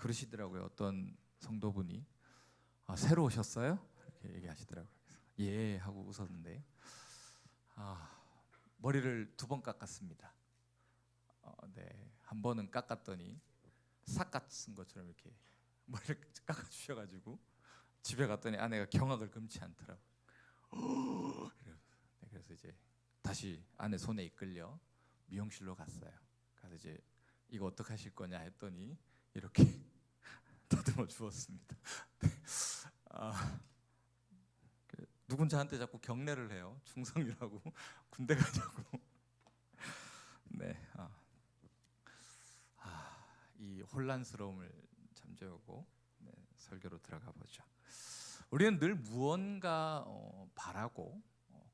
그러시더라고요. 어떤 성도분이 새로 오셨어요? 이렇게 얘기하시더라고요. 그래서 예 하고 웃었는데 머리를 2번 깎았습니다. 네, 한 번은 깎았더니 삭갓 쓴 것처럼 이렇게 머리를 깎아주셔가지고 집에 갔더니 아내가 경악을 금치 않더라고요. 네, 그래서 이제 다시 아내 손에 이끌려 미용실로 갔어요. 그래서 이제 이거 어떻게 하실 거냐 했더니 이렇게 다듬어 주었습니다. 누군 저한테 자꾸 경례를 해요. 충성이라고 군대 가자고. 네, 이 혼란스러움을 잠재우고 설교로 들어가 보죠. 우리는 늘 무언가 바라고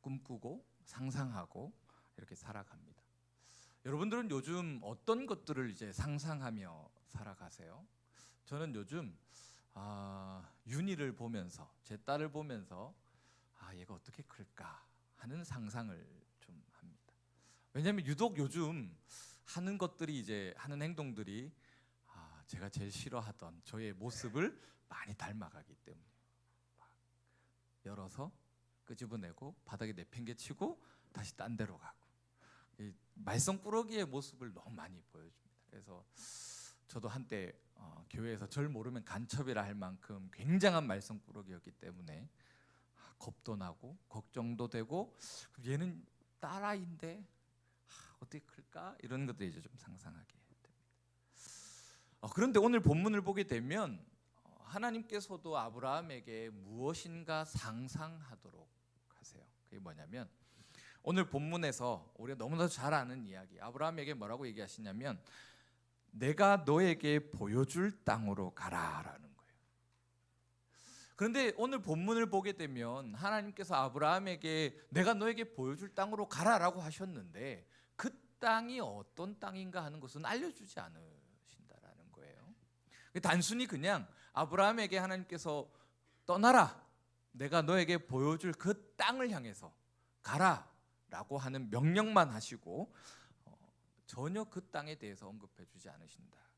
꿈꾸고 상상하고 이렇게 살아갑니다. 여러분들은 요즘 어떤 것들을 이제 상상하며 살아가세요? 저는 요즘 윤희를 보면서 제 딸을 보면서 얘가 어떻게 클까 하는 상상을 좀 합니다. 왜냐하면 유독 요즘 하는 것들이 이제 하는 행동들이 제가 제일 싫어하던 저의 모습을 많이 닮아가기 때문에 열어서 끄집어내고 바닥에 내팽개치고 다시 딴 데로 가고 이 말썽꾸러기의 모습을 너무 많이 보여줍니다. 그래서 저도 한때 교회에서 절 모르면 간첩이라 할 만큼 굉장한 말썽꾸러기였기 때문에 겁도 나고 걱정도 되고 얘는 딸아이인데 어떻게 클까 이런 것들 이제 좀 상상하게 됩니다. 그런데 오늘 본문을 보게 되면 하나님께서도 아브라함에게 무엇인가 상상하도록 하세요. 그게 뭐냐면 오늘 본문에서 우리가 너무나도 잘 아는 이야기, 아브라함에게 뭐라고 얘기하시냐면 내가 너에게 보여줄 땅으로 가라라는 거예요. 그런데 오늘 본문을 보게 되면 하나님께서 아브라함에게 내가 너에게 보여줄 땅으로 가라라고 하셨는데 그 땅이 어떤 땅인가 하는 것은 알려주지 않으신다라는 거예요. 단순히 그냥 아브라함에게 하나님께서 떠나라, 내가 너에게 보여줄 그 땅을 향해서 가라라고 하는 명령만 하시고 전혀 그 땅에 대해서 언급해 주지 않으신다라는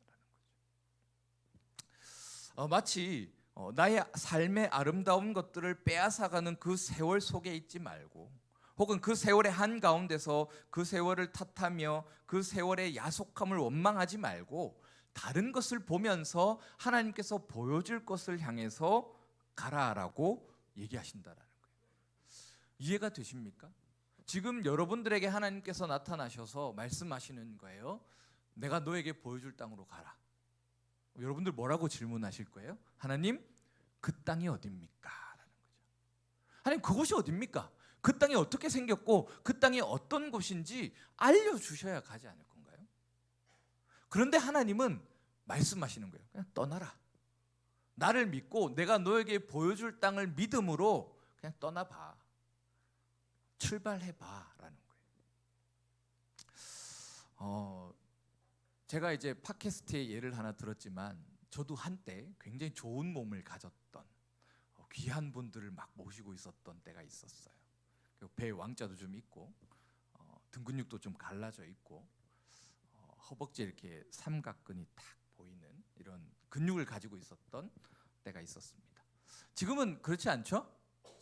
거죠. 마치 나의 삶의 아름다운 것들을 빼앗아가는 그 세월 속에 있지 말고 혹은 그 세월의 한가운데서 그 세월을 탓하며 그 세월의 야속함을 원망하지 말고 다른 것을 보면서 하나님께서 보여줄 것을 향해서 가라라고 얘기하신다라는 거예요. 이해가 되십니까? 지금 여러분들에게 하나님께서 나타나셔서 말씀하시는 거예요. 내가 너에게 보여줄 땅으로 가라. 여러분들 뭐라고 질문하실 거예요? 하나님, 그 땅이 어딥니까? 라는 거죠. 하나님, 그곳이 어딥니까? 그 땅이 어떻게 생겼고 그 땅이 어떤 곳인지 알려주셔야 가지 않을 건가요? 그런데 하나님은 말씀하시는 거예요. 그냥 떠나라. 나를 믿고 내가 너에게 보여줄 땅을 믿음으로 그냥 떠나봐. 출발해봐 라는 거예요. 제가 이제 팟캐스트의 예를 하나 들었지만 저도 한때 굉장히 좋은 몸을 가졌던 귀한 분들을 막 모시고 있었던 때가 있었어요. 배에 왕자도 좀 있고 등 근육도 좀 갈라져 있고 허벅지에 이렇게 삼각근이 탁 보이는 이런 근육을 가지고 있었던 때가 있었습니다. 지금은 그렇지 않죠?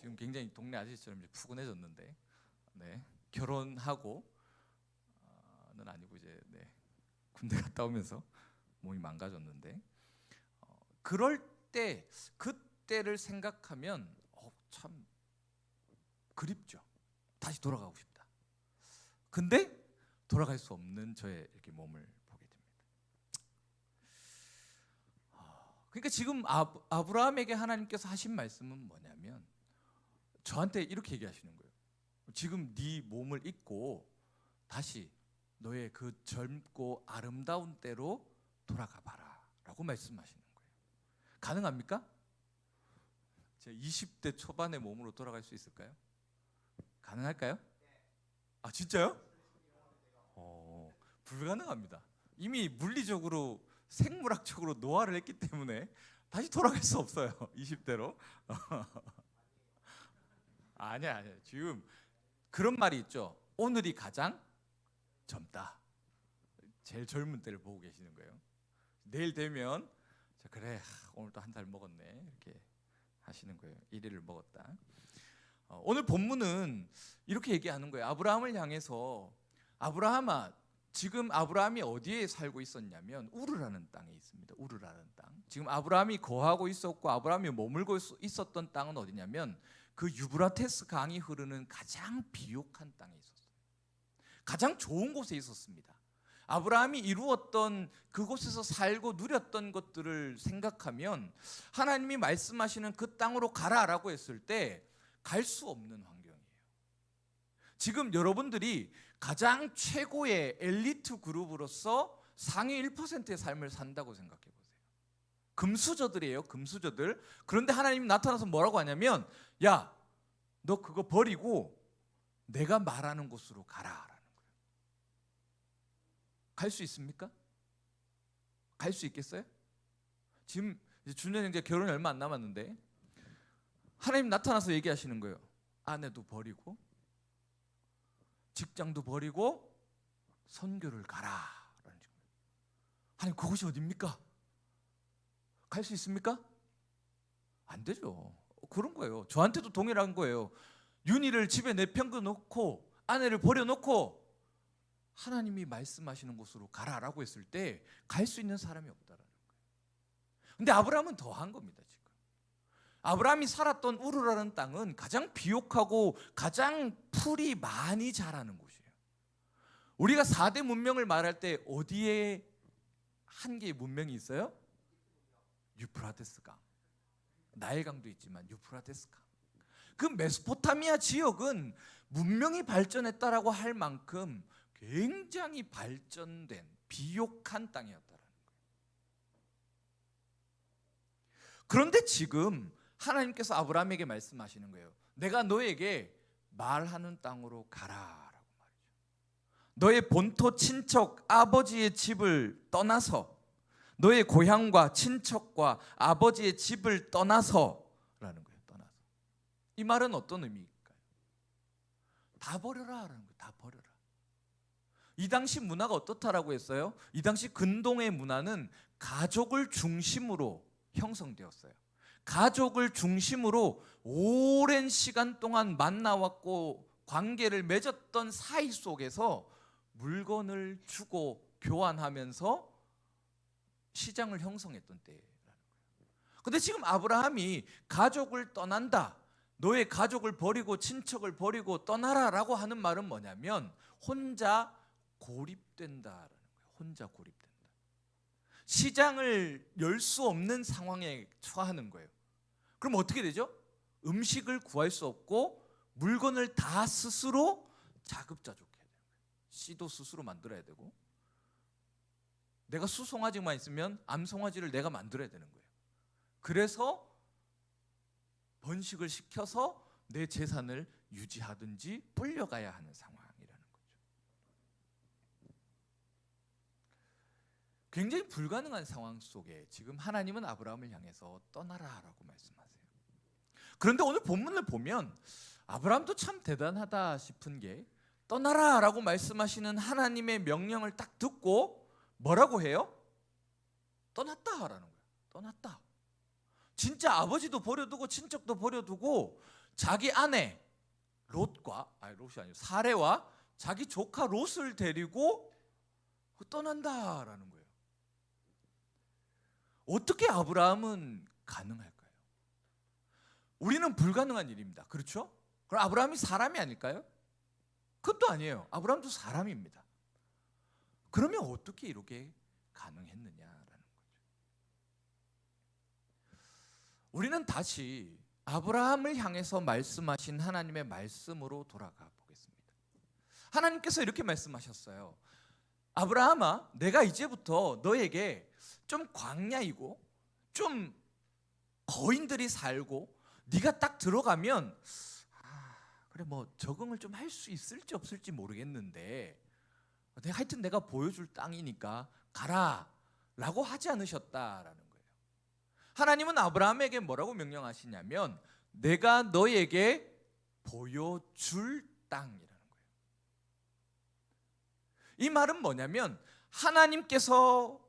지금 굉장히 동네 아저씨처럼 푸근해졌는데 결혼하고 는 아니고 이제 군대 갔다 오면서 몸이 망가졌는데 그럴 때 그때를 생각하면 참 그립죠. 다시 돌아가고 싶다. 근데 돌아갈 수 없는 저의 이렇게 몸을 보게 됩니다. 그러니까 지금 아브라함에게 하나님께서 하신 말씀은 뭐냐면 저한테 이렇게 얘기하시는 거예요. 지금 네 몸을 잊고 다시 너의 그 젊고 아름다운 때로 돌아가 봐라 라고 말씀하시는 거예요. 가능합니까? 제 20대 초반의 몸으로 돌아갈 수 있을까요? 가능할까요? 진짜요? 불가능합니다. 이미 물리적으로 생물학적으로 노화를 했기 때문에 다시 돌아갈 수 없어요. 20대로. 아니야. 지금 그런 말이 있죠. 오늘이 가장 젊다. 제일 젊은 때를 보고 계시는 거예요. 내일 되면 그래, 오늘 또 한 달 먹었네 이렇게 하시는 거예요. 1일을 먹었다. 오늘 본문은 이렇게 얘기하는 거예요. 아브라함을 향해서, 아브라함아, 지금 아브라함이 어디에 살고 있었냐면 우르라는 땅에 있습니다. 우르라는 땅. 지금 아브라함이 거하고 있었고 아브라함이 머물고 있었던 땅은 어디냐면 그 유브라테스 강이 흐르는 가장 비옥한 땅에 있었어요. 가장 좋은 곳에 있었습니다. 아브라함이 이루었던 그곳에서 살고 누렸던 것들을 생각하면 하나님이 말씀하시는 그 땅으로 가라라고 했을 때 갈 수 없는 환경이에요. 지금 여러분들이 가장 최고의 엘리트 그룹으로서 상위 1%의 삶을 산다고 생각해 보세요. 금수저들이에요, 금수저들. 그런데 하나님이 나타나서 뭐라고 하냐면, 야, 너 그거 버리고 내가 말하는 곳으로 가라라는 거예요. 갈 수 있습니까? 갈 수 있겠어요? 지금 준현이 이제 결혼이 얼마 안 남았는데 하나님 나타나서 얘기하시는 거예요. 아내도 버리고 직장도 버리고 선교를 가라. 하나님, 그곳이 어디입니까? 갈 수 있습니까? 안 되죠. 그런 거예요. 저한테도 동일한 거예요. 윤희를 집에 내팽겨 놓고 아내를 버려놓고 하나님이 말씀하시는 곳으로 가라라고 했을 때 갈 수 있는 사람이 없다라는 거예요. 근데 아브라함은 더한 겁니다. 지금 아브라함이 살았던 우르라는 땅은 가장 비옥하고 가장 풀이 많이 자라는 곳이에요. 우리가 4대 문명을 말할 때 어디에 한 개의 문명이 있어요? 유프라테스 강. 나일강도 있지만 유프라테스 강. 그 메소포타미아 지역은 문명이 발전했다라고 할 만큼 굉장히 발전된 비옥한 땅이었다라는 거예요. 그런데 지금 하나님께서 아브라함에게 말씀하시는 거예요. 내가 너에게 말하는 땅으로 가라라고 말이죠. 너의 본토 친척 아버지의 집을 떠나서, 너의 고향과 친척과 아버지의 집을 떠나서라는 거예요. 떠나서. 이 말은 어떤 의미일까요? 다 버려라라는 거예요. 다 버려라. 이 당시 문화가 어떻다라고 했어요? 이 당시 근동의 문화는 가족을 중심으로 형성되었어요. 가족을 중심으로 오랜 시간 동안 만나왔고 관계를 맺었던 사이 속에서 물건을 주고 교환하면서 시장을 형성했던 때라는 거예요. 그런데 지금 아브라함이 가족을 떠난다, 너의 가족을 버리고 친척을 버리고 떠나라라고 하는 말은 뭐냐면 혼자 고립된다라는 거예요. 혼자 고립된다. 시장을 열 수 없는 상황에 처하는 거예요. 그럼 어떻게 되죠? 음식을 구할 수 없고 물건을 다 스스로 자급자족해야 되는 거예요. 씨도 스스로 만들어야 되고, 내가 수송아지만 있으면 암송아지를 내가 만들어야 되는 거예요. 그래서 번식을 시켜서 내 재산을 유지하든지 불려가야 하는 상황이라는 거죠. 굉장히 불가능한 상황 속에 지금 하나님은 아브라함을 향해서 떠나라라고 말씀하세요. 그런데 오늘 본문을 보면 아브라함도 참 대단하다 싶은 게, 떠나라라고 말씀하시는 하나님의 명령을 딱 듣고 뭐라고 해요? 떠났다라는 거예요. 떠났다. 진짜 아버지도 버려두고 친척도 버려두고 자기 아내 롯과, 롯이 아니고 사레와 자기 조카 롯을 데리고 떠난다라는 거예요. 어떻게 아브라함은 가능할까요? 우리는 불가능한 일입니다. 그렇죠? 그럼 아브라함이 사람이 아닐까요? 그것도 아니에요. 아브라함도 사람입니다. 그러면 어떻게 이렇게 가능했느냐라는 거죠. 우리는 다시 아브라함을 향해서 말씀하신 하나님의 말씀으로 돌아가 보겠습니다. 하나님께서 이렇게 말씀하셨어요. 아브라함아, 내가 이제부터 너에게 좀 광야이고 좀 거인들이 살고 네가 딱 들어가면 그래 뭐 적응을 좀 할 수 있을지 없을지 모르겠는데 하여튼 내가 보여줄 땅이니까 가라 라고 하지 않으셨다라는 거예요. 하나님은 아브라함에게 뭐라고 명령하시냐면 내가 너에게 보여줄 땅이라는 거예요. 이 말은 뭐냐면 하나님께서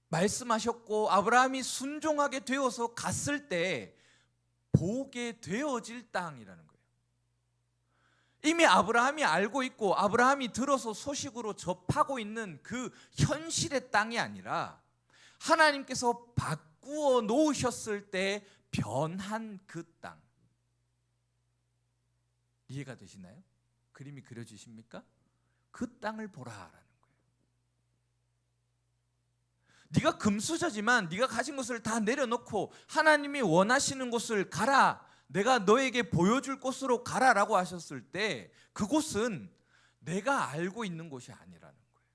말씀하셨고 아브라함이 순종하게 되어서 갔을 때 보게 되어질 땅이라는 거예요. 이미 아브라함이 알고 있고 아브라함이 들어서 소식으로 접하고 있는 그 현실의 땅이 아니라 하나님께서 바꾸어 놓으셨을 때 변한 그 땅. 이해가 되시나요? 그림이 그려지십니까? 그 땅을 보라라는 거예요. 네가 금수저지만 네가 가진 것을 다 내려놓고 하나님이 원하시는 곳을 가라, 내가 너에게 보여줄 곳으로 가라라고 하셨을 때 그곳은 내가 알고 있는 곳이 아니라는 거예요.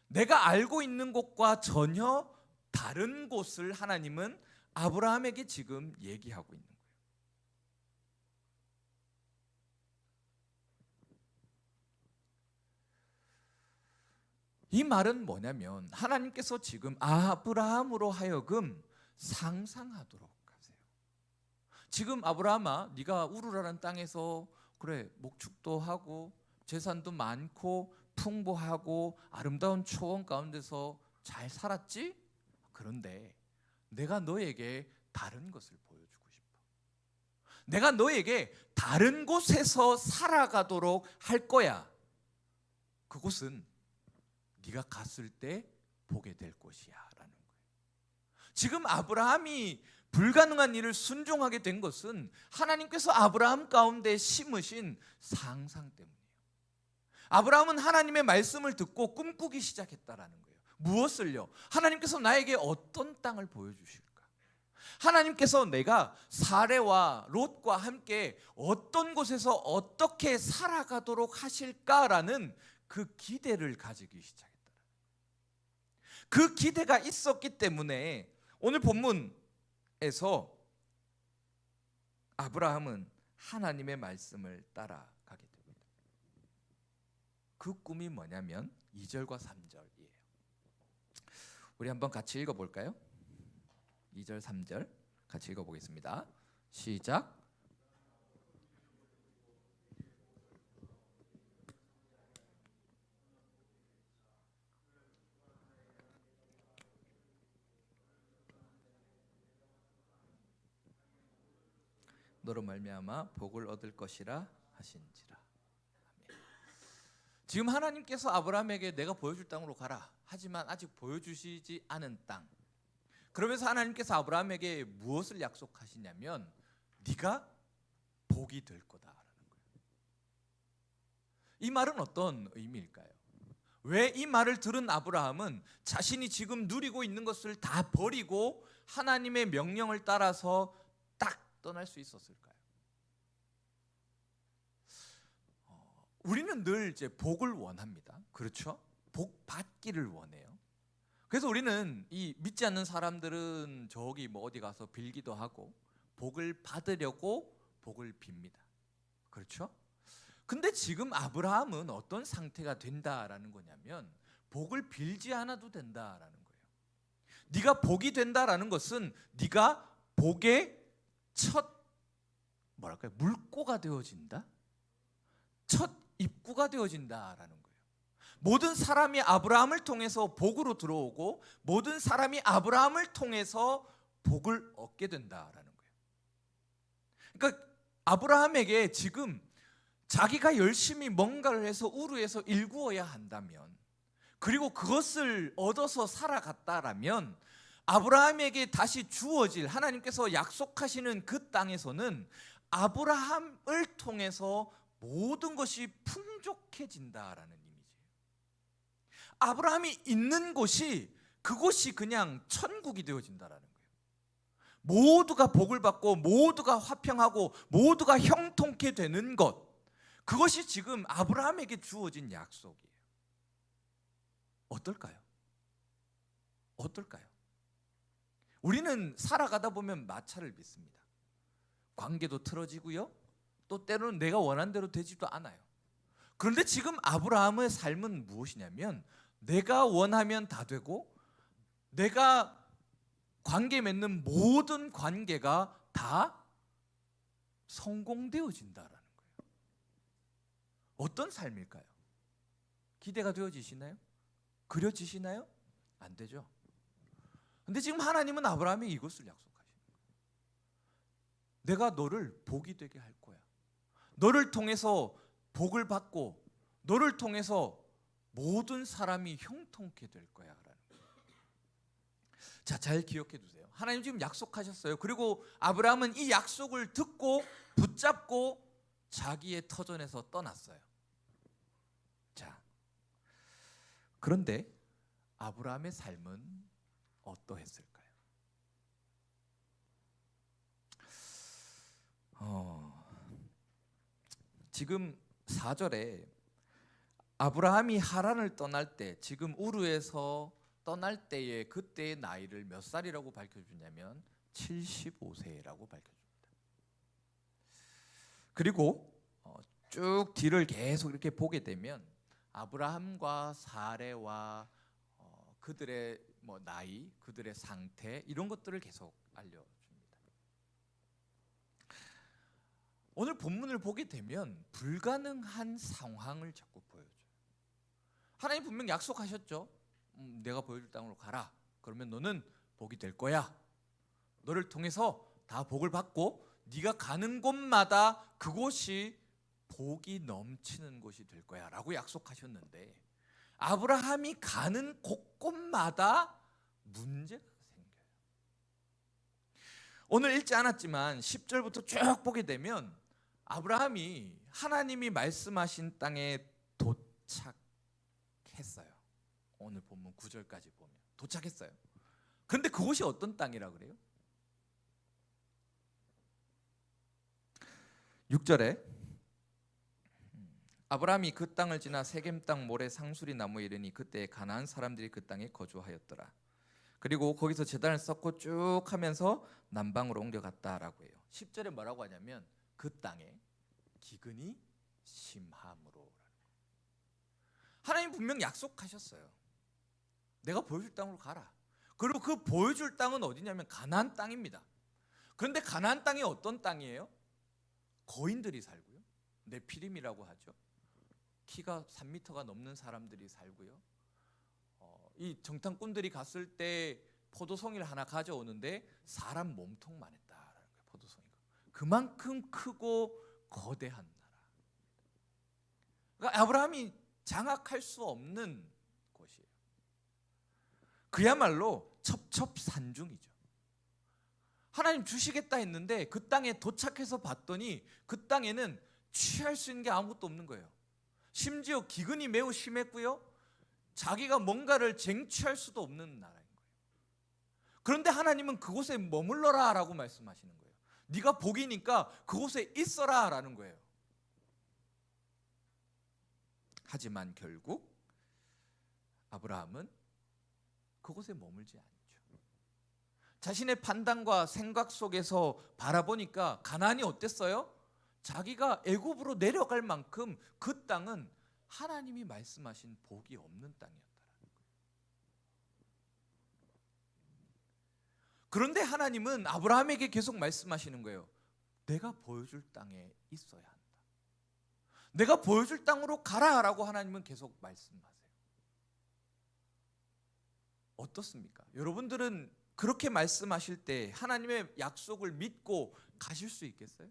내가 알고 있는 곳과 전혀 다른 곳을 하나님은 아브라함에게 지금 얘기하고 있는 거예요. 이 말은 뭐냐면 하나님께서 지금 아브라함으로 하여금 상상하도록 하세요. 지금 아브라함아, 네가 우르라는 땅에서 그래 목축도 하고 재산도 많고 풍부하고 아름다운 초원 가운데서 잘 살았지? 그런데 내가 너에게 다른 것을 보여주고 싶어. 내가 너에게 다른 곳에서 살아가도록 할 거야. 그곳은 네가 갔을 때 보게 될 곳이야 라는 거예요. 지금 아브라함이 불가능한 일을 순종하게 된 것은 하나님께서 아브라함 가운데 심으신 상상 때문이에요. 아브라함은 하나님의 말씀을 듣고 꿈꾸기 시작했다라는 거예요. 무엇을요? 하나님께서 나에게 어떤 땅을 보여주실까? 하나님께서 내가 사레와 롯과 함께 어떤 곳에서 어떻게 살아가도록 하실까라는 그 기대를 가지기 시작했다. 그 기대가 있었기 때문에 오늘 본문에서 아브라함은 하나님의 말씀을 따라가게 됩니다. 그 꿈이 뭐냐면 2절과 3절이에요. 우리 한번 같이 읽어볼까요? 2절 3절 같이 읽어보겠습니다. 시작. 너로 말미암아 복을 얻을 것이라 하신지라. 아멘. 지금 하나님께서 아브라함에게 내가 보여줄 땅으로 가라, 하지만 아직 보여주시지 않은 땅. 그러면서 하나님께서 아브라함에게 무엇을 약속하시냐면 네가 복이 될 거다라는 거예요. 이 말은 어떤 의미일까요? 왜 이 말을 들은 아브라함은 자신이 지금 누리고 있는 것을 다 버리고 하나님의 명령을 따라서 딱 떠날 수 있었을까요? 우리는 늘 이제 복을 원합니다. 그렇죠? 복 받기를 원해요. 그래서 우리는 이 믿지 않는 사람들은 저기 뭐 어디 가서 빌기도 하고 복을 받으려고 복을 빕니다. 그렇죠? 근데 지금 아브라함은 어떤 상태가 된다라는 거냐면 복을 빌지 않아도 된다라는 거예요. 네가 복이 된다라는 것은 네가 복의 첫 물꼬가 되어진다? 첫 입구가 되어진다라는 거예요. 모든 사람이 아브라함을 통해서 복으로 들어오고 모든 사람이 아브라함을 통해서 복을 얻게 된다라는 거예요. 그러니까 아브라함에게 지금 자기가 열심히 뭔가를 해서 우르에서 일구어야 한다면, 그리고 그것을 얻어서 살아갔다라면 아브라함에게 다시 주어질 하나님께서 약속하시는 그 땅에서는 아브라함을 통해서 모든 것이 풍족해진다라는 이미지예요. 아브라함이 있는 곳이 그곳이 그냥 천국이 되어진다라는 거예요. 모두가 복을 받고 모두가 화평하고 모두가 형통케 되는 것, 그것이 지금 아브라함에게 주어진 약속이에요. 어떨까요? 어떨까요? 우리는 살아가다 보면 마찰을 빚습니다. 관계도 틀어지고요, 또 때로는 내가 원하는 대로 되지도 않아요. 그런데 지금 아브라함의 삶은 무엇이냐면 내가 원하면 다 되고 내가 관계 맺는 모든 관계가 다 성공되어진다라는 거예요. 어떤 삶일까요? 기대가 되어지시나요? 그려지시나요? 안 되죠. 근데 지금 하나님은 아브라함이 이것을 약속하시는 거예요. 내가 너를 복이 되게 할 거야. 너를 통해서 복을 받고 너를 통해서 모든 사람이 형통케 될 거야 라는 거예요. 자, 잘 기억해 두세요. 하나님 지금 약속하셨어요. 그리고 아브라함은 이 약속을 듣고 붙잡고 자기의 터전에서 떠났어요. 자, 그런데 아브라함의 삶은 어떠했을까요? 지금 4절에 아브라함이 하란을 떠날 때, 지금 우르에서 떠날 때의 그때의 나이를 몇 살이라고 밝혀주냐면 75세라고 밝혀줍니다. 그리고 쭉 뒤를 계속 이렇게 보게 되면 아브라함과 사레와 그들의 나이, 그들의 상태 이런 것들을 계속 알려줍니다. 오늘 본문을 보게 되면 불가능한 상황을 자꾸 보여줘요. 하나님 분명 약속하셨죠. 내가 보여줄 땅으로 가라. 그러면 너는 복이 될 거야. 너를 통해서 다 복을 받고 네가 가는 곳마다 그곳이 복이 넘치는 곳이 될 거야 라고 약속하셨는데 아브라함이 가는 곳곳마다 문제가 생겨요. 오늘 읽지 않았지만 10절부터 쭉 보게 되면 아브라함이 하나님이 말씀하신 땅에 도착했어요. 오늘 본문 9절까지 보면 도착했어요. 그런데 그곳이 어떤 땅이라 그래요? 6절에 아브라함이 그 땅을 지나 세겜 땅 모래 상수리 나무에 이르니 그때 가나안 사람들이 그 땅에 거주하였더라. 그리고 거기서 제단을 쌓고 쭉 하면서 남방으로 옮겨갔다라고 해요. 10절에 뭐라고 하냐면 그 땅에 기근이 심함으로. 하나님 분명 약속하셨어요. 내가 보여줄 땅으로 가라. 그리고 그 보여줄 땅은 어디냐면 가나안 땅입니다. 그런데 가나안 땅이 어떤 땅이에요? 거인들이 살고요. 네피림이라고 하죠. 키가 3m가 넘는 사람들이 살고요. 이 정탐꾼들이 갔을 때 포도송이를 하나 가져오는데 사람 몸통만 했다라는 거예요. 포도송이가 그만큼 크고 거대한 나라. 그러니까 아브라함이 장악할 수 없는 곳이에요. 그야말로 첩첩산중이죠. 하나님 주시겠다 했는데 그 땅에 도착해서 봤더니 그 땅에는 취할 수 있는 게 아무것도 없는 거예요. 심지어 기근이 매우 심했고요. 자기가 뭔가를 쟁취할 수도 없는 나라인 거예요. 그런데 하나님은 그곳에 머물러라 라고 말씀하시는 거예요. 네가 복이니까 그곳에 있어라 라는 거예요. 하지만 결국 아브라함은 그곳에 머물지 않죠. 자신의 판단과 생각 속에서 바라보니까 가나안이 어땠어요? 자기가 애굽으로 내려갈 만큼 그 땅은 하나님이 말씀하신 복이 없는 땅이었다라는 거예요. 그런데 하나님은 아브라함에게 계속 말씀하시는 거예요. 내가 보여줄 땅에 있어야 한다. 내가 보여줄 땅으로 가라라고 하나님은 계속 말씀하세요. 어떻습니까? 여러분들은 그렇게 말씀하실 때 하나님의 약속을 믿고 가실 수 있겠어요?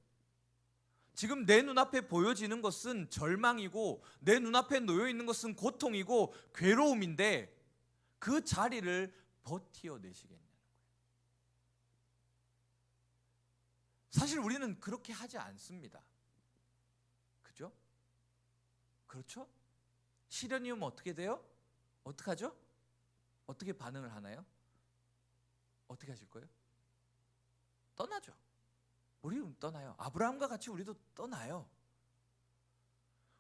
지금 내 눈앞에 보여지는 것은 절망이고 내 눈앞에 놓여 있는 것은 고통이고 괴로움인데 그 자리를 버티어내시겠냐는 거예요. 사실 우리는 그렇게 하지 않습니다. 그죠? 그렇죠? 시련이 오면 어떻게 돼요? 어떻게 하죠? 어떻게 반응을 하나요? 어떻게 하실 거예요? 떠나죠. 우리는 떠나요. 아브라함과 같이 우리도 떠나요.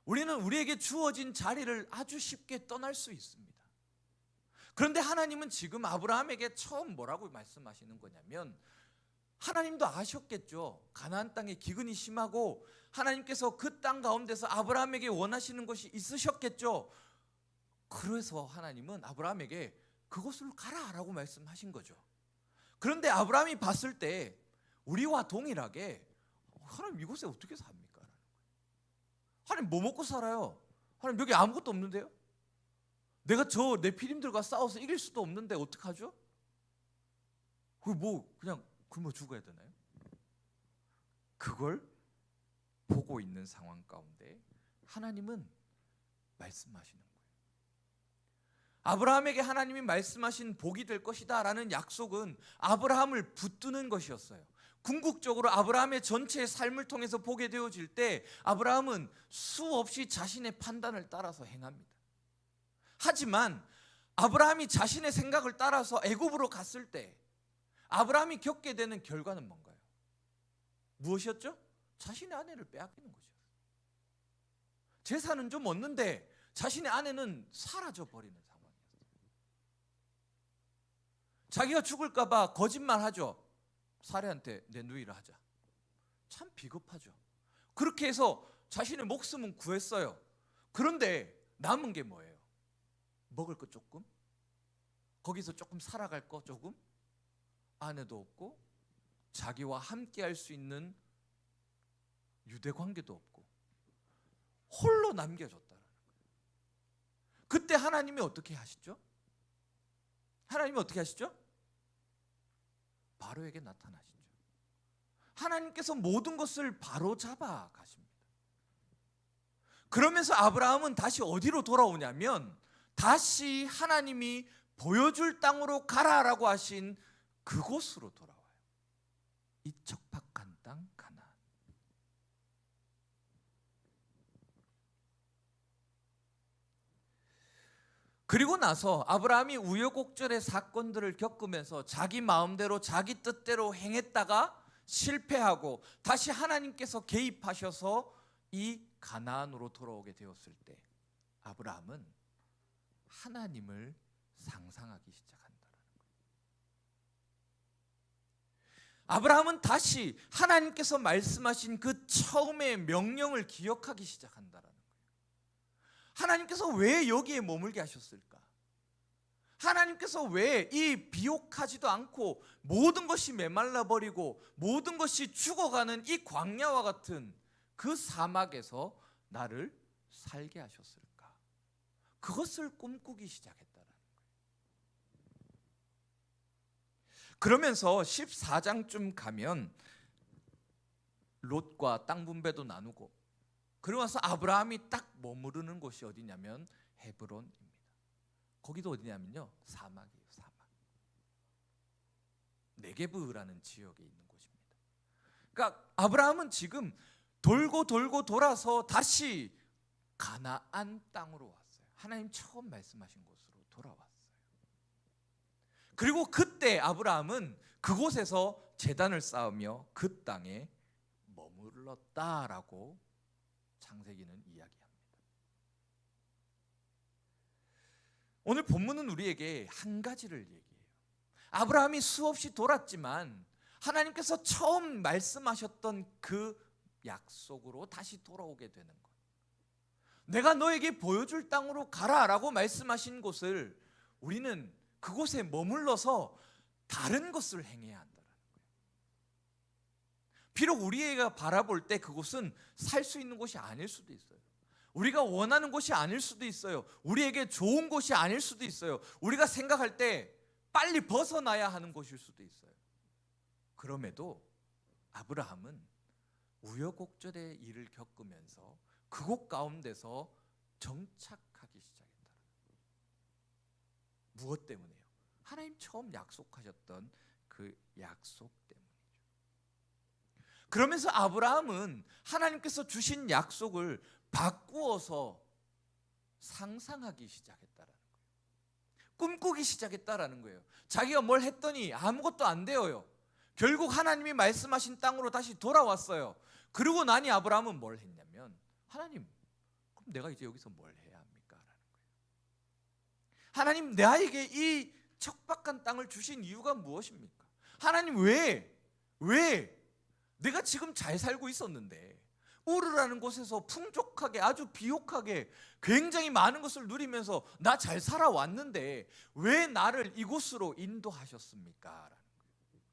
우리는 우리에게 주어진 자리를 아주 쉽게 떠날 수 있습니다. 그런데 하나님은 지금 아브라함에게 처음 뭐라고 말씀하시는 거냐면 하나님도 아셨겠죠. 가나안 땅에 기근이 심하고 하나님께서 그 땅 가운데서 아브라함에게 원하시는 것이 있으셨겠죠. 그래서 하나님은 아브라함에게 그곳으로 가라라고 말씀하신 거죠. 그런데 아브라함이 봤을 때 우리와 동일하게 하나님 이곳에 어떻게 삽니까? 하나님 뭐 먹고 살아요? 하나님 여기 아무것도 없는데요? 내가 저 네피림들과 싸워서 이길 수도 없는데 어떡하죠? 그냥 굶어 죽어야 되나요? 그걸 보고 있는 상황 가운데 하나님은 말씀하시는 거예요. 아브라함에게 하나님이 말씀하신 복이 될 것이다 라는 약속은 아브라함을 붙드는 것이었어요. 궁극적으로 아브라함의 전체의 삶을 통해서 보게 되어질 때 아브라함은 수없이 자신의 판단을 따라서 행합니다. 하지만 아브라함이 자신의 생각을 따라서 애굽으로 갔을 때 아브라함이 겪게 되는 결과는 뭔가요? 무엇이었죠? 자신의 아내를 빼앗기는 거죠. 재산은 좀 얻는데 자신의 아내는 사라져 버리는 상황이었어요. 자기가 죽을까 봐 거짓말하죠. 사례한테 내 누이를 하자. 참 비겁하죠. 그렇게 해서 자신의 목숨은 구했어요. 그런데 남은 게 뭐예요? 먹을 거 조금? 거기서 조금 살아갈 거 조금? 아내도 없고 자기와 함께 할 수 있는 유대 관계도 없고 홀로 남겨졌다는 거예요. 그때 하나님이 어떻게 하시죠? 하나님이 어떻게 하시죠? 바로에게 나타나시죠. 하나님께서 모든 것을 바로 잡아 가십니다. 그러면서 아브라함은 다시 어디로 돌아오냐면 다시 하나님이 보여줄 땅으로 가라라고 하신 그곳으로 돌아와요. 이 척박한 땅 가나안. 그리고 나서 아브라함이 우여곡절의 사건들을 겪으면서 자기 마음대로 자기 뜻대로 행했다가 실패하고 다시 하나님께서 개입하셔서 이 가나안으로 돌아오게 되었을 때 아브라함은 하나님을 상상하기 시작한다는 거예요. 아브라함은 다시 하나님께서 말씀하신 그 처음의 명령을 기억하기 시작한다는 거예요. 하나님께서 왜 여기에 머물게 하셨을까? 하나님께서 왜 이 비옥하지도 않고 모든 것이 메말라 버리고 모든 것이 죽어가는 이 광야와 같은 그 사막에서 나를 살게 하셨을까? 그것을 꿈꾸기 시작했다는 거예요. 그러면서 14장쯤 가면 롯과 땅 분배도 나누고 그러고 나서 아브라함이 딱 머무르는 곳이 어디냐면 헤브론입니다. 거기도 어디냐면요 사막이에요. 사막. 네게브라는 지역에 있는 곳입니다. 그러니까 아브라함은 지금 돌고 돌아서 다시 가나안 땅으로 왔어요. 하나님 처음 말씀하신 곳으로 돌아왔어요. 그리고 그때 아브라함은 그곳에서 제단을 쌓으며 그 땅에 머물렀다라고 창세기는 이야기합니다. 오늘 본문은 우리에게 한 가지를 얘기해요. 아브라함이 수없이 돌았지만 하나님께서 처음 말씀하셨던 그 약속으로 다시 돌아오게 되는 것. 내가 너에게 보여줄 땅으로 가라라고 말씀하신 곳을 우리는 그곳에 머물러서 다른 것을 행해야 한다는 거예요. 비록 우리가 바라볼 때 그곳은 살 수 있는 곳이 아닐 수도 있어요. 우리가 원하는 곳이 아닐 수도 있어요. 우리에게 좋은 곳이 아닐 수도 있어요. 우리가 생각할 때 빨리 벗어나야 하는 곳일 수도 있어요. 그럼에도 아브라함은 우여곡절의 일을 겪으면서 그곳 가운데서 정착하기 시작했다. 무엇 때문에요? 하나님 처음 약속하셨던 그 약속 때문이죠. 그러면서 아브라함은 하나님께서 주신 약속을 바꾸어서 상상하기 시작했다라는 거예요. 꿈꾸기 시작했다라는 거예요. 자기가 뭘 했더니 아무것도 안 되어요. 결국 하나님이 말씀하신 땅으로 다시 돌아왔어요. 그러고 나니 아브라함은 뭘 했냐면 하나님, 그럼 내가 이제 여기서 뭘 해야 합니까? 라는 거예요. 하나님, 나에게 이 척박한 땅을 주신 이유가 무엇입니까? 하나님, 왜 내가 지금 잘 살고 있었는데 우르라는 곳에서 풍족하게 아주 비옥하게 굉장히 많은 것을 누리면서 나 잘 살아왔는데 왜 나를 이곳으로 인도하셨습니까? 라는 거예요.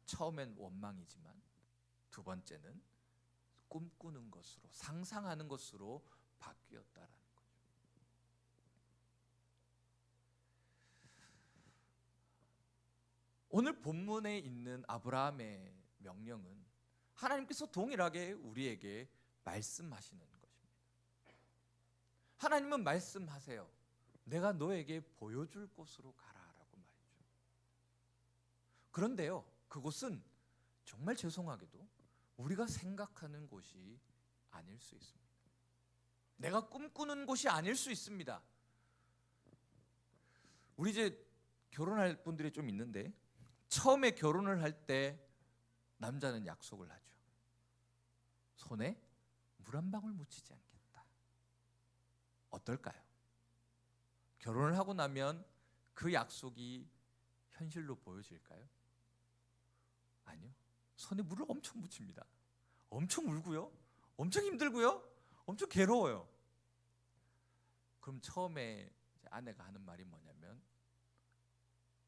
처음엔 원망이지만 두 번째는 꿈꾸는 것으로 상상하는 것으로 바뀌었다라는 거죠. 오늘 본문에 있는 아브라함의 명령은 하나님께서 동일하게 우리에게 말씀하시는 것입니다. 하나님은 말씀하세요. 내가 너에게 보여줄 곳으로 가라라고 말이죠. 그런데요, 그곳은 정말 죄송하게도 우리가 생각하는 곳이 아닐 수 있습니다. 내가 꿈꾸는 곳이 아닐 수 있습니다. 우리 이제 결혼할 분들이 좀 있는데, 처음에 결혼을 할 때 남자는 약속을 하죠. 손에 물 한 방울 묻히지 않겠다. 어떨까요? 결혼을 하고 나면 그 약속이 현실로 보여질까요? 아니요. 손에 물을 엄청 묻힙니다. 엄청 울고요. 엄청 힘들고요. 엄청 괴로워요. 그럼 처음에 아내가 하는 말이 뭐냐면,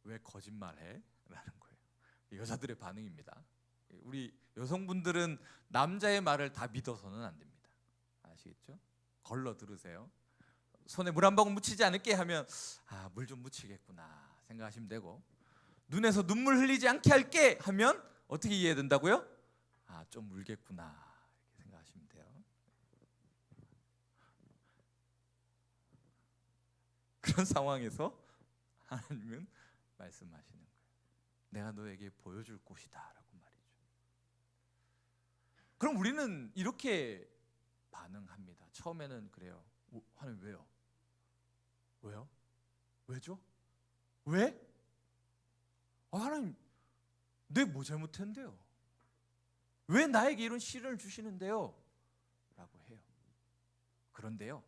왜 거짓말해? 라는 거예요. 여자들의 반응입니다. 우리 여성분들은 남자의 말을 다 믿어서는 안 됩니다. 아시겠죠? 걸러 들으세요. 손에 물 한 방울 묻히지 않을게 하면 물 좀 묻히겠구나 생각하시면 되고, 눈에서 눈물 흘리지 않게 할게 하면 어떻게 이해해야 된다고요? 좀 울겠구나 이렇게 생각하시면 돼요. 그런 상황에서 하나님은 말씀하시는 거예요. 내가 너에게 보여줄 곳이다 라고 말이죠. 그럼 우리는 이렇게 반응합니다. 처음에는 그래요. 하나님 왜요? 왜요? 왜죠? 왜? 하나님 내 뭐 잘못했는데요? 왜 나에게 이런 시련을 주시는데요? 라고 해요. 그런데요,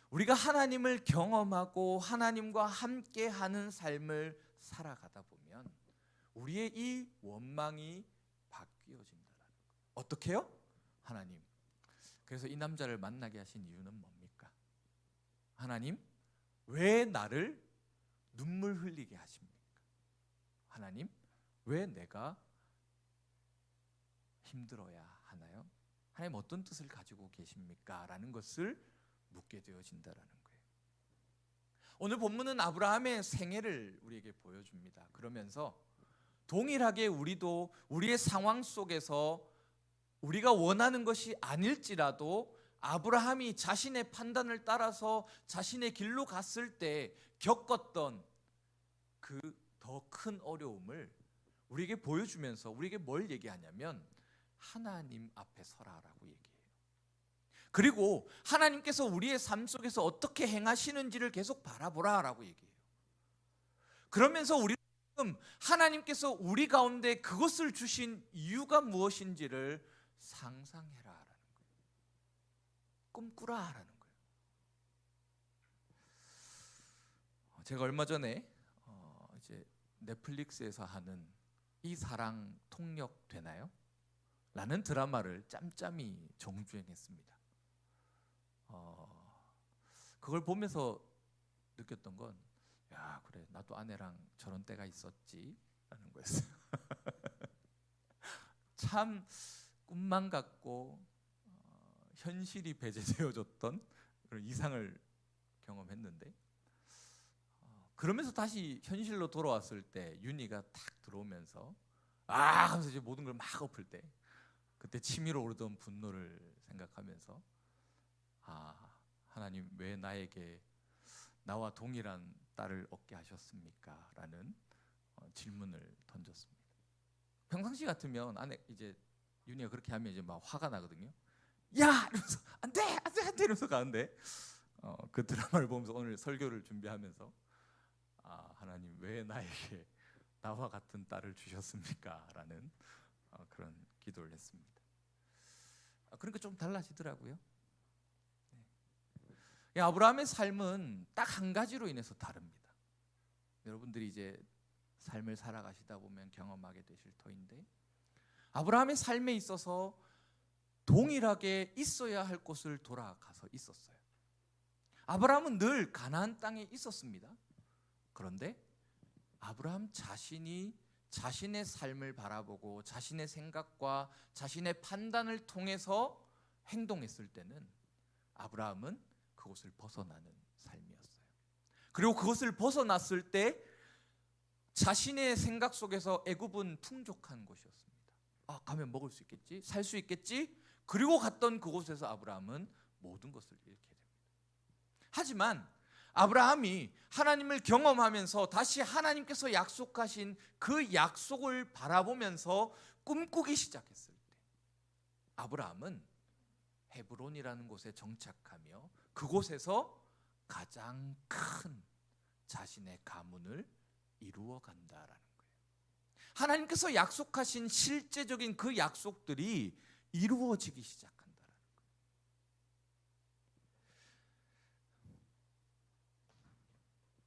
우리가 하나님을 경험하고 하나님과 함께하는 삶을 살아가다 보면 우리의 이 원망이 바뀌어진다는 거예요. 어떻게요? 하나님, 그래서 이 남자를 만나게 하신 이유는 뭡니까? 하나님, 왜 나를 눈물 흘리게 하십니까? 하나님, 왜 내가 힘들어야 하나요? 하나님 어떤 뜻을 가지고 계십니까? 라는 것을 묻게 되어진다는 거예요. 오늘 본문은 아브라함의 생애를 우리에게 보여줍니다. 그러면서 동일하게 우리도 우리의 상황 속에서 우리가 원하는 것이 아닐지라도 아브라함이 자신의 판단을 따라서 자신의 길로 갔을 때 겪었던 그 더 큰 어려움을 우리에게 보여주면서 우리에게 뭘 얘기하냐면 하나님 앞에 서라라고 얘기해요. 그리고 하나님께서 우리의 삶 속에서 어떻게 행하시는지를 계속 바라보라라고 얘기해요. 그러면서 우리는 하나님께서 우리 가운데 그것을 주신 이유가 무엇인지를 상상해라라는 거예요. 꿈꾸라라는 거예요. 제가 얼마 전에 이제 넷플릭스에서 하는 이 사랑 통역 되나요? 라는 드라마를 짬짬이 정주행했습니다. 그걸 보면서 느꼈던 건, 야 그래 나도 아내랑 저런 때가 있었지 라는 거였어요. 참 꿈만 같고 현실이 배제되어졌던 그런 이상을 경험했는데, 그러면서 다시 현실로 돌아왔을 때 윤희가 탁 들어오면서 하면서 이제 모든 걸 막 엎을 때, 그때 치밀어 오르던 분노를 생각하면서 하나님 왜 나에게 나와 동일한 딸을 얻게 하셨습니까? 라는 질문을 던졌습니다. 평상시 같으면 아내 이제 윤희가 그렇게 하면 이제 막 화가 나거든요. 야! 이러면서 안돼 이러면서 가는데, 그 드라마를 보면서 오늘 설교를 준비하면서 하나님 왜 나에게 나와 같은 딸을 주셨습니까? 라는 그런 기도를 했습니다. 그러니까 좀 달라지더라고요. 아브라함의 삶은 딱 한 가지로 인해서 다릅니다. 여러분들이 이제 삶을 살아가시다 보면 경험하게 되실 터인데, 아브라함의 삶에 있어서 동일하게 있어야 할 곳을 돌아가서 있었어요. 아브라함은 늘 가나안 땅에 있었습니다. 그런데 아브라함 자신이 자신의 삶을 바라보고 자신의 생각과 자신의 판단을 통해서 행동했을 때는 아브라함은 그곳을 벗어나는 삶이었어요. 그리고 그것을 벗어났을 때 자신의 생각 속에서 애굽은 풍족한 곳이었습니다. 가면 먹을 수 있겠지, 살 수 있겠지. 그리고 갔던 그곳에서 아브라함은 모든 것을 잃게 됩니다. 하지만 아브라함이 하나님을 경험하면서 다시 하나님께서 약속하신 그 약속을 바라보면서 꿈꾸기 시작했을 때 아브라함은 헤브론이라는 곳에 정착하며 그곳에서 가장 큰 자신의 가문을 이루어 간다라는 거예요. 하나님께서 약속하신 실제적인 그 약속들이 이루어지기 시작한다라는 거예요.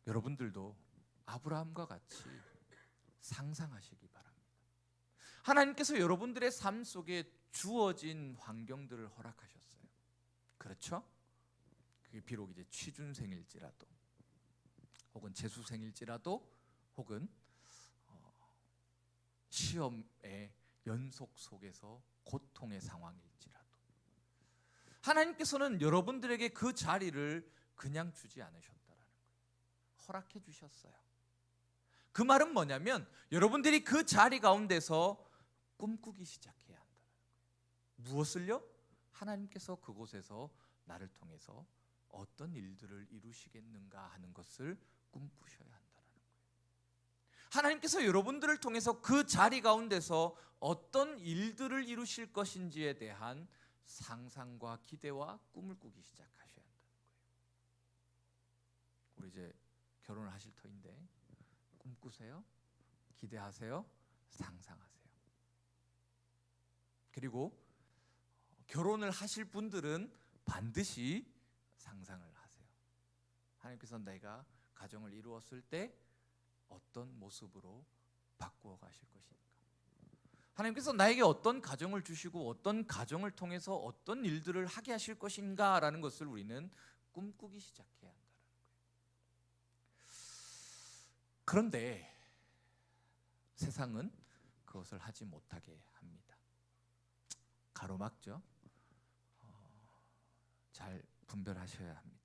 여러분들도 아브라함과 같이 상상하시기 바랍니다. 하나님께서 여러분들의 삶 속에 주어진 환경들을 허락하셨어요. 그렇죠? 그게 비록 이제 취준생일지라도 혹은 재수생일지라도 혹은 시험의 연속 속에서 고통의 상황일지라도 하나님께서는 여러분들에게 그 자리를 그냥 주지 않으셨다라는 거예요. 허락해 주셨어요. 그 말은 뭐냐면 여러분들이 그 자리 가운데서 꿈꾸기 시작해야 한다는 거예요. 무엇을요? 하나님께서 그곳에서 나를 통해서 어떤 일들을 이루시겠는가 하는 것을 꿈꾸셔야 한다는 거예요. 하나님께서 여러분들을 통해서 그 자리 가운데서 어떤 일들을 이루실 것인지에 대한 상상과 기대와 꿈을 꾸기 시작하셔야 한다는 거예요. 우리 이제 결혼을 하실 터인데 꿈꾸세요, 기대하세요, 상상하세요. 그리고 결혼을 하실 분들은 반드시 상상을 하세요. 하나님께서 내가 가정을 이루었을 때 어떤 모습으로 바꾸어 가실 것인가? 하나님께서 나에게 어떤 가정을 주시고 어떤 가정을 통해서 어떤 일들을 하게 하실 것인가 라는 것을 우리는 꿈꾸기 시작해야 한다는 거예요. 그런데 세상은 그것을 하지 못하게 합니다. 가로막죠. 잘 분별하셔야 합니다.